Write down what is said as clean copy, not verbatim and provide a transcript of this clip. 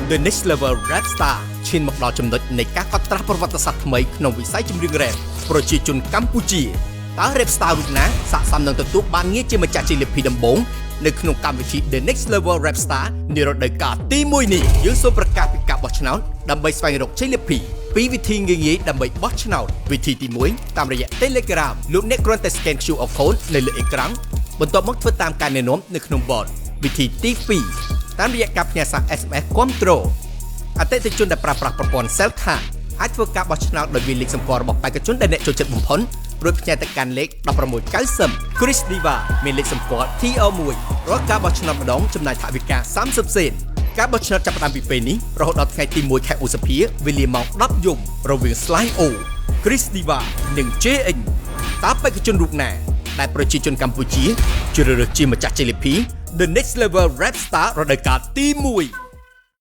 The Next Level Rap Star ឈានមកដល់ចំណុចនៃការកត់ត្រាស់ប្រវត្តិសាស្ត្រថ្មីក្នុងវិស័យចម្រៀងរ៉េបប្រជាជនកម្ពុជាតើ Rap Star រូបណាស័ក្តិសមនឹងទទួលបានងារជាម្ចាស់ជ័យលាភីដំបូងនៅក្នុងកម្មវិធី The Next Level Rap Star នារដូវកាលទី1នេះយើងសូមប្រកាសពីការបោះឆ្នោតដើម្បីស្វែងរកជ័យលាភីពីវិធីងាយៗដើម្បីបោះឆ្នោតវិធីទី1តាមរយៈ Telegram លោកអ្នកគ្រាន់តែ scan QR code នៅលើអេក្រង់បន្ទាប់មកធ្វើតាមការណែនាំនៅក្នុង bot វិធីទី2តាមរយៈការផ្ញើសារ SMS គ្រប់គ្រងអតិថិជនដែលប្រើប្រាស់ប្រព័ន្ធ Cell Card អាចធ្វើការបោះឆ្នោតដោយវាលេខសម្គាល់របស់បេក្ខជនដែលអ្នកចូលចិត្តបំផុតរួចផ្ញើទៅកាន់លេខ1690 Chris Diva មានលេខសម្គាល់ TR1 រាល់ការបោះឆ្នោតម្ដងចំណាយថវិកា30សេនការបោះឆ្នោតចាប់ផ្ដើមពីពេលនេះរហូតដល់ថ្ងៃទី1ខែឧសភាវេលាម៉ោង 10 យប់រវាង Sly O Chris Diva និង JX តើបេក្ខជនរូបណាដែលប្រជាជនកម្ពុជាជ្រើសរើសជាម្ចាស់ជ័យលាភី The Next Level Rap Star រដូវកាលទី1